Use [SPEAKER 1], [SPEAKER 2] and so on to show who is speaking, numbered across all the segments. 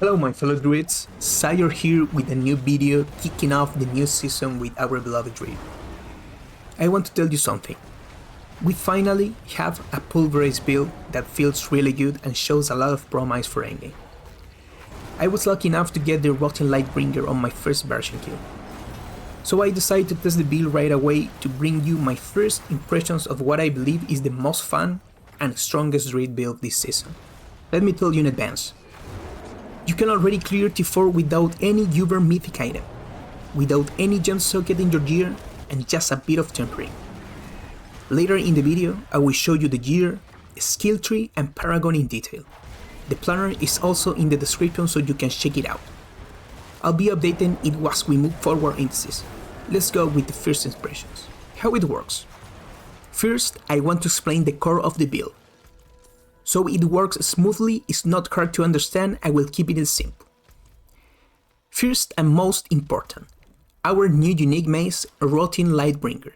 [SPEAKER 1] Hello my fellow Druids, Zaior here with a new video kicking off the new season with our beloved Druid. I want to tell you something. We finally have a Pulverize build that feels really good and shows a lot of promise for endgame. I was lucky enough to get the Rotting Lightbringer on my first version kill. So I decided to test the build right away to bring you my first impressions of what I believe is the most fun and strongest Druid build this season. Let me tell you in advance. You can already clear T4 without any Uber mythic item, without any gem socket in your gear, and just a bit of tempering. Later in the video, I will show you the gear, skill tree, and Paragon in detail. The planner is also in the description so you can check it out. I'll be updating it as we move forward in the season. Let's go with the first impressions. How it works. First, I want to explain the core of the build. So it works smoothly, it's not hard to understand, I will keep it simple. First and most important, our new unique mace, Rotting Lightbringer.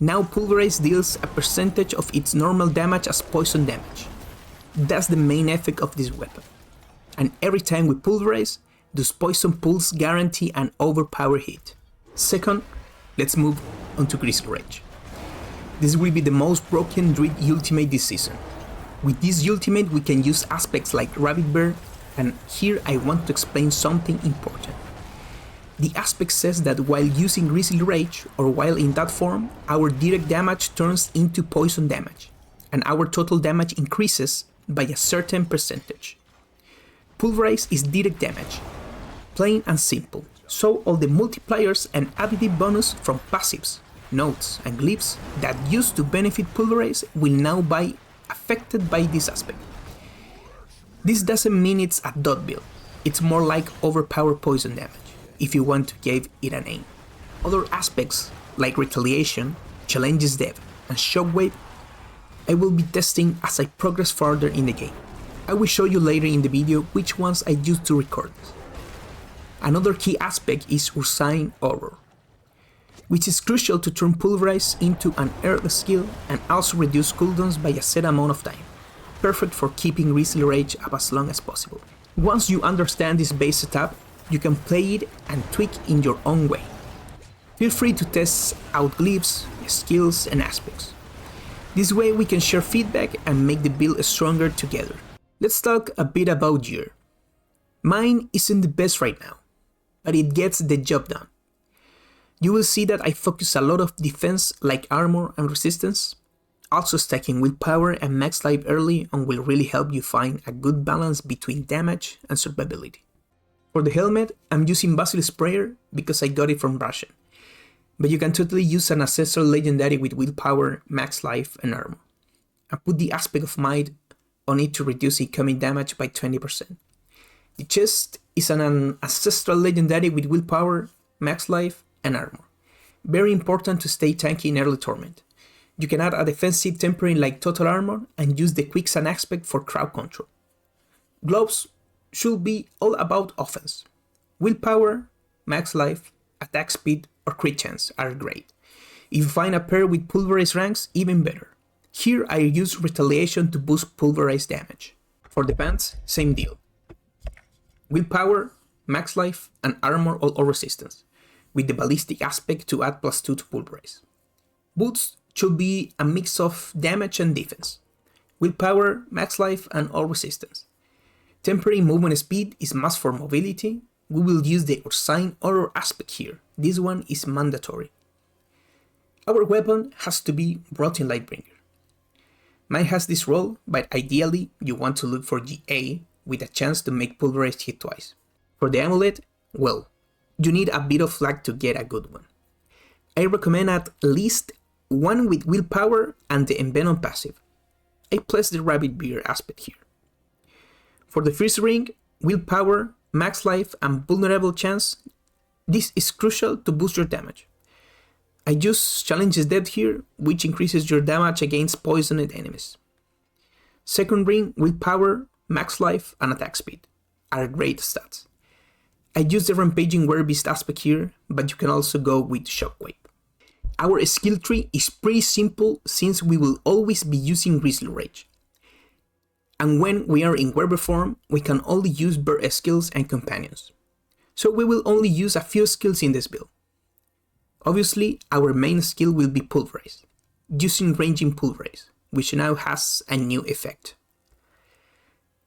[SPEAKER 1] Now Pulverize deals a percentage of its normal damage as poison damage. That's the main effect of this weapon. And every time we Pulverize, those poison pulls guarantee an overpowered hit. Second, let's move on to Grizzly Rage. This will be the most broken Druid ultimate this season. With this ultimate we can use aspects like Rabbit Bear, and here I want to explain something important. The aspect says that while using Grizzly Rage, or while in that form, our direct damage turns into poison damage, and our total damage increases by a certain percentage. Pulverize is direct damage, plain and simple, so all the multipliers and additive bonus from passives, nodes, and glyphs that used to benefit Pulverize will now be affected by this aspect. This doesn't mean it's a dot build, it's more like overpowered poison damage, if you want to give it a name. Other aspects, like Retaliation, Challenges Depth, and Shockwave, I will be testing as I progress further in the game. I will show you later in the video which ones I used to record this. Another key aspect is Ursine Horror, which is crucial to turn Pulverize into an earth skill and also reduce cooldowns by a set amount of time, perfect for keeping Grizzly Rage up as long as possible. Once you understand this base setup, you can play it and tweak in your own way. Feel free to test out glyphs, skills, and aspects. This way we can share feedback and make the build stronger together. Let's talk a bit about gear. Mine isn't the best right now, but it gets the job done. You will see that I focus a lot of defense like armor and resistance. Also stacking willpower and max life early on will really help you find a good balance between damage and survivability. For the helmet, I'm using Basilisk Sprayer because I got it from Russian, but you can totally use an Ancestral Legendary with willpower, max life, and armor. I put the Aspect of Might on it to reduce incoming damage by 20%. The chest is an Ancestral Legendary with willpower, max life, and armor. Very important to stay tanky in early Torment. You can add a defensive tempering like Total Armor and use the Quicksand aspect for crowd control. Gloves should be all about offense. Willpower, max life, attack speed, or crit chance are great. If you find a pair with Pulverize ranks, even better. Here I use Retaliation to boost Pulverize damage. For the pants, same deal. Willpower, max life, and armor or resistance, with the ballistic aspect to add +2 to Pulverize. Boots should be a mix of damage and defense. Willpower, max life, and all resistance. Temporary movement speed is must for mobility. We will use the Ursine Horror aspect here. This one is mandatory. Our weapon has to be Rotting Lightbringer. Mine has this roll, but ideally you want to look for GA with a chance to make Pulverize hit twice. For the amulet, well, you need a bit of luck to get a good one. I recommend at least one with willpower and the envenom passive. I place the Rabbit Bear aspect here. For the first ring, willpower, max life, and vulnerable chance, this is crucial to boost your damage. I use Challenges Depth here, which increases your damage against poisoned enemies. Second ring, willpower, max life, and attack speed are great stats. I use the Rampaging Werebeast aspect here, but you can also go with Shockwave. Our skill tree is pretty simple since we will always be using Grizzly Rage. and when we are in werewolf form, we can only use bear skills and companions. So we will only use a few skills in this build. Obviously, our main skill will be Pulverize, using ranging Pulverize, which now has a new effect.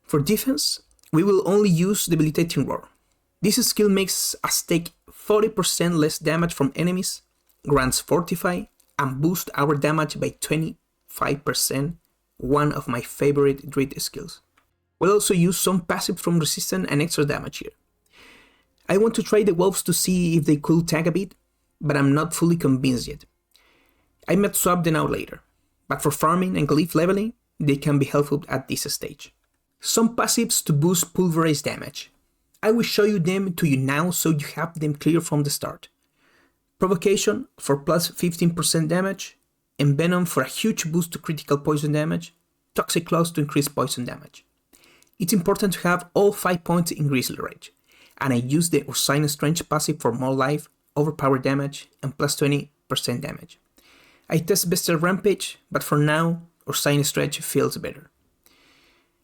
[SPEAKER 1] For defense, we will only use Debilitating Roar. This skill makes us take 40% less damage from enemies, grants Fortify, and boosts our damage by 25%, one of my favorite Druid skills. We'll also use some passive from resistance and extra damage here. I want to try the wolves to see if they could tag a bit, but I'm not fully convinced yet. I might swap them out later, but for farming and glyph leveling, they can be helpful at this stage. Some passives to boost Pulverize damage. I will show you them to you now so you have them clear from the start. Provocation for plus 15% damage, Envenom for a huge boost to critical poison damage, Toxic Claws to increase poison damage. It's important to have all 5 points in Grizzly Rage, and I use the Ursine Strange passive for more life, overpower damage, and plus 20% damage. I test Bestial Rampage, but for now, Ursine Strange feels better.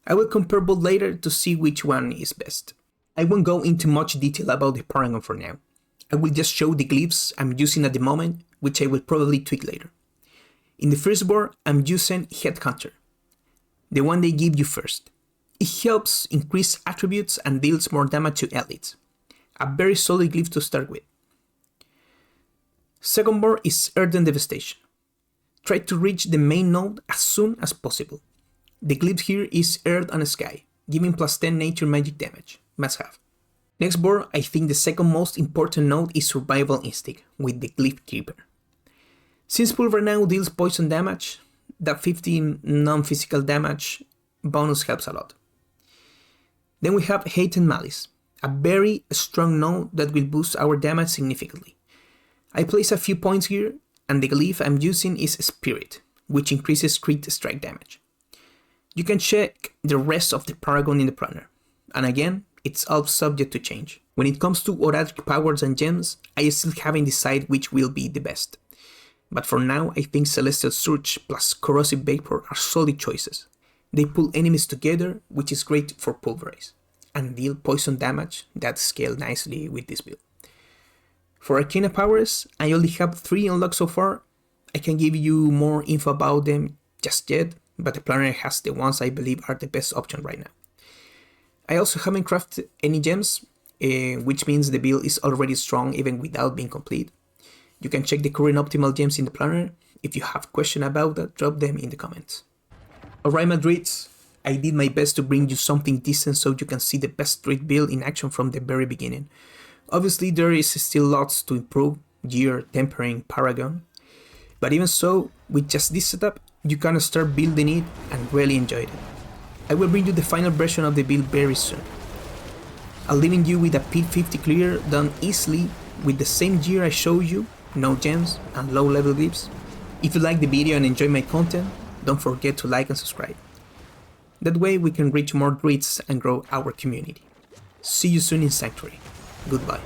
[SPEAKER 1] I will compare both later to see which one is best. I won't go into much detail about the Paragon for now. I will just show the glyphs I'm using at the moment, which I will probably tweak later. In the first war, I'm using Headhunter, the one they give you first. It helps increase attributes and deals more damage to elites. A very solid glyph to start with. Second war is Earthen Devastation. Try to reach the main node as soon as possible. The glyph here is Earth and Sky, giving plus 10 nature magic damage, must have. Next board, I think the second most important node is Survival Instinct, with the glyph Keeper. Since Pulver now deals poison damage, that 15 non-physical damage bonus helps a lot. Then we have Hate and Malice, a very strong node that will boost our damage significantly. I place a few points here, and the glyph I'm using is Spirit, which increases crit strike damage. You can check the rest of the Paragon in the planner, and again, it's all subject to change. When it comes to HORADRIC powers and gems, I still haven't decided which will be the best. But for now, I think Celestial Surge plus Corrosive Vapor are solid choices. They pull enemies together, which is great for Pulverize, and deal poison damage that scale nicely with this build. For Arcana powers, I only have 3 unlocked so far. I can give you more info about them just yet, but the planner has the ones I believe are the best option right now. I also haven't crafted any gems, which means the build is already strong even without being complete. You can check the current optimal gems in the planner. If you have questions about that, drop them in the comments. Alright my Druids, I did my best to bring you something decent so you can see the best Druid build in action from the very beginning. Obviously there is still lots to improve, gear, tempering, Paragon. But even so, with just this setup, you can start building it and really enjoy it. I will bring you the final version of the build very soon. I'm leaving you with a P50 clear done easily with the same gear I showed you, no gems and low level glyphs. If you like the video and enjoy my content, don't forget to like and subscribe. That way we can reach more Druids and grow our community. See you soon in Sanctuary. Goodbye.